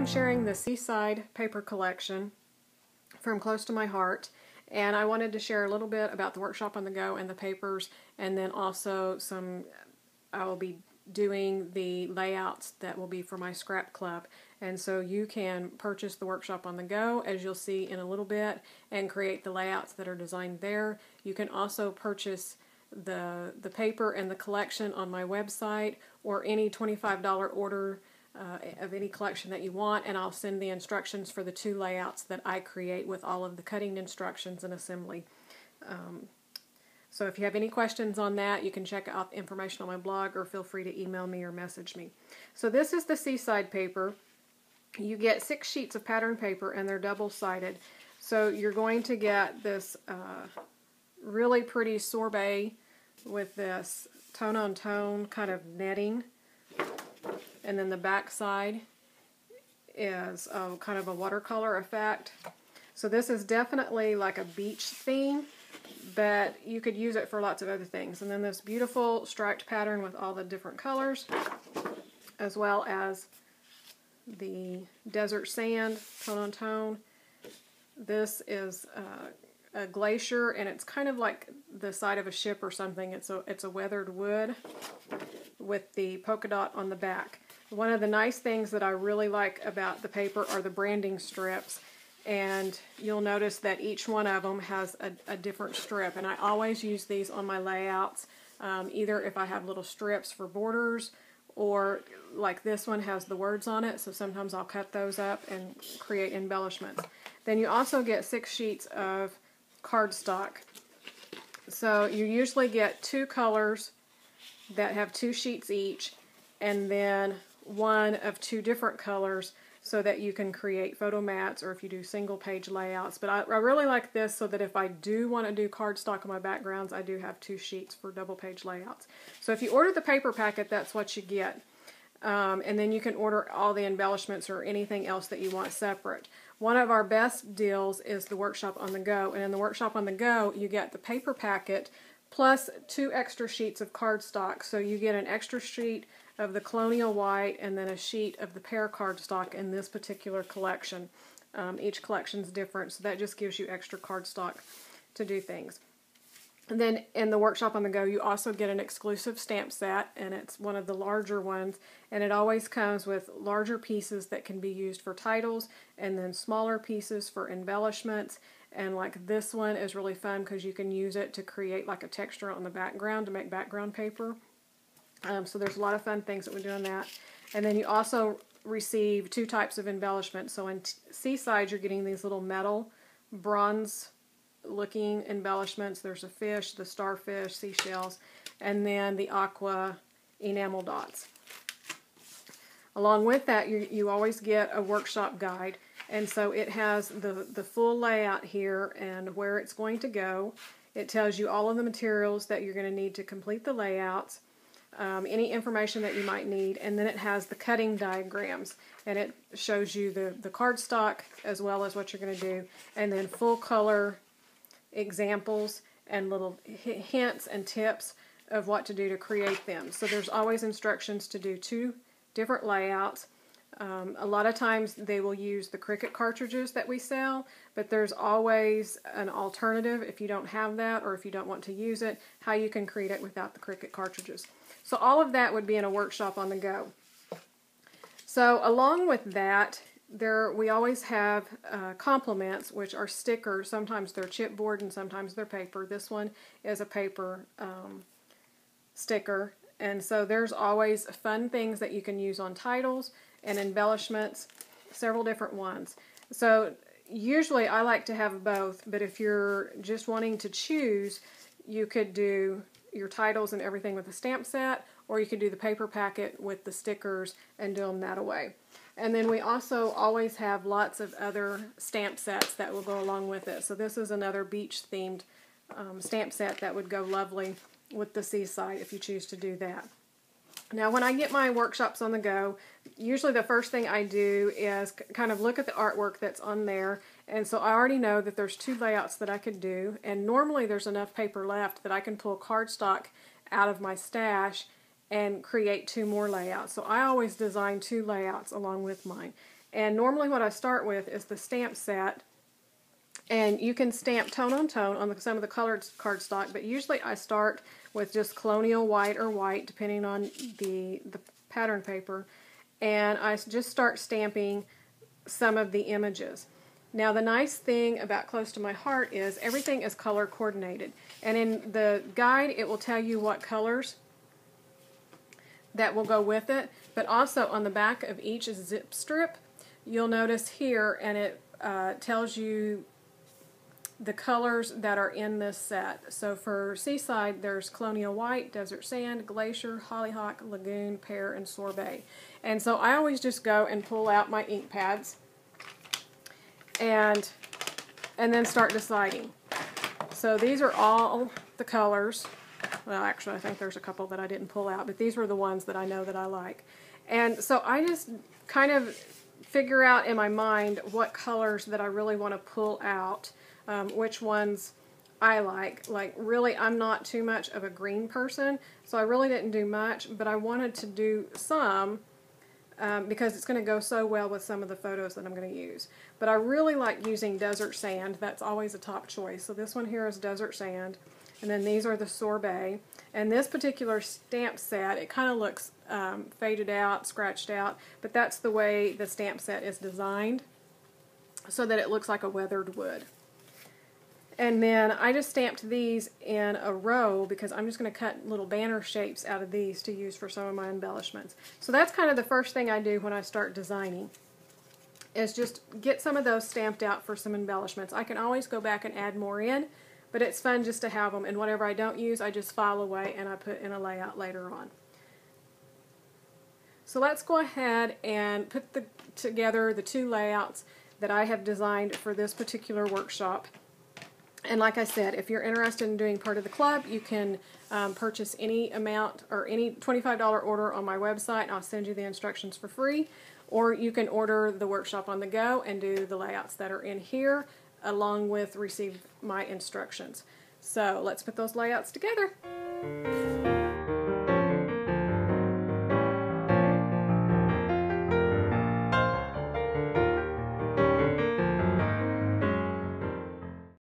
I'm sharing the Seaside paper collection from close to my heart, and I wanted to share a little bit about the workshop on the go and the papers, and then also I will be doing the layouts that will be for my scrap club. And so you can purchase the workshop on the go, as you'll see in a little bit, and create the layouts that are designed there. You can also purchase the paper and the collection on my website, or any $25 order of any collection that you want, and I'll send the instructions for the 2 layouts that I create with all of the cutting instructions and assembly. So if you have any questions on that, you can check out the information on my blog, or feel free to email me or message me. So this is the Seaside paper. You get 6 sheets of pattern paper, and they're double-sided. So you're going to get this really pretty sorbet with this tone-on-tone kind of netting. And then the back side is kind of a watercolor effect. So this is definitely like a beach theme, but you could use it for lots of other things. And then this beautiful striped pattern with all the different colors, as well as the desert sand, tone on tone. This is a glacier, and it's kind of like the side of a ship or something. It's a weathered wood with the polka dot on the back. One of the nice things that I really like about the paper are the branding strips, and you'll notice that each one of them has a different strip, and I always use these on my layouts, either if I have little strips for borders, or like this one has the words on it, so sometimes I'll cut those up and create embellishments. Then you also get 6 sheets of cardstock. So you usually get 2 colors that have 2 sheets each, and then one of 2 different colors, so that you can create photo mats, or if you do single page layouts. But I really like this, so that if I do want to do cardstock on my backgrounds, I do have 2 sheets for double page layouts. So if you order the paper packet, that's what you get. And then you can order all the embellishments or anything else that you want separate. One of our best deals is the workshop on the go, and in the workshop on the go you get the paper packet plus 2 extra sheets of cardstock. So you get an extra sheet of the Colonial White and then a sheet of the pear cardstock in this particular collection. Each collection's different, so that just gives you extra cardstock to do things. And then in the workshop on the go, you also get an exclusive stamp set, and it's one of the larger ones, and it always comes with larger pieces that can be used for titles, and then smaller pieces for embellishments. And like this one is really fun because you can use it to create like a texture on the background to make background paper. So there's a lot of fun things that we do on that. And then you also receive 2 types of embellishment. So in Seaside, you're getting these little metal, bronze-looking embellishments. There's a fish, the starfish, seashells, and then the aqua enamel dots. Along with that, you always get a workshop guide. And so it has the full layout here and where it's going to go. It tells you all of the materials that you're going to need to complete the layouts. Any information that you might need, and then it has the cutting diagrams, and it shows you the cardstock as well as what you're going to do, and then full color examples and little hints and tips of what to do to create them. So there's always instructions to do 2 different layouts. A lot of times they will use the Cricut cartridges that we sell, but there's always an alternative if you don't have that, or if you don't want to use it, how you can create it without the Cricut cartridges. So all of that would be in a workshop on the go. So along with that, we always have complements, which are stickers. Sometimes they're chipboard and sometimes they're paper. This one is a paper sticker. And so there's always fun things that you can use on titles and embellishments, several different ones. So usually I like to have both, but if you're just wanting to choose, you could do your titles and everything with the stamp set, or you could do the paper packet with the stickers and do them that way. And then we also always have lots of other stamp sets that will go along with it. So this is another beach themed stamp set that would go lovely with the Seaside if you choose to do that. Now when I get my workshops on the go, usually the first thing I do is kind of look at the artwork that's on there, and so I already know that there's 2 layouts that I could do, and normally there's enough paper left that I can pull cardstock out of my stash and create 2 more layouts. So I always design 2 layouts along with mine. And normally what I start with is the stamp set. And you can stamp tone on tone on some of the colored cardstock, but usually I start with just colonial white or white, depending on the pattern paper. And I just start stamping some of the images. Now the nice thing about Close to My Heart is everything is color coordinated. And in the guide it will tell you what colors that will go with it. But also on the back of each zip strip, you'll notice here, and it tells you the colors that are in this set. So for Seaside, there's Colonial White, Desert Sand, Glacier, Hollyhock, Lagoon, Pear, and Sorbet. And so I always just go and pull out my ink pads and then start deciding. So these are all the colors. Well, actually, I think there's a couple that I didn't pull out, but these were the ones that I know that I like. And so I just kind of figure out in my mind what colors that I really want to pull out. Which ones I like. Like, really, I'm not too much of a green person, so I really didn't do much, but I wanted to do some because it's going to go so well with some of the photos that I'm going to use. But I really like using Desert Sand. That's always a top choice. So this one here is Desert Sand, and then these are the Sorbet. And this particular stamp set, it kind of looks faded out, scratched out, but that's the way the stamp set is designed, so that it looks like a weathered wood. And then I just stamped these in a row because I'm just going to cut little banner shapes out of these to use for some of my embellishments. So that's kind of the first thing I do when I start designing, is just get some of those stamped out for some embellishments. I can always go back and add more in, but it's fun just to have them, and whatever I don't use, I just file away and I put in a layout later on. So let's go ahead and put together the two layouts that I have designed for this particular workshop. And like I said, if you're interested in doing part of the club, you can purchase any amount or any $25 order on my website, and I'll send you the instructions for free. Or you can order the workshop on the go and do the layouts that are in here, along with receive my instructions. So let's put those layouts together.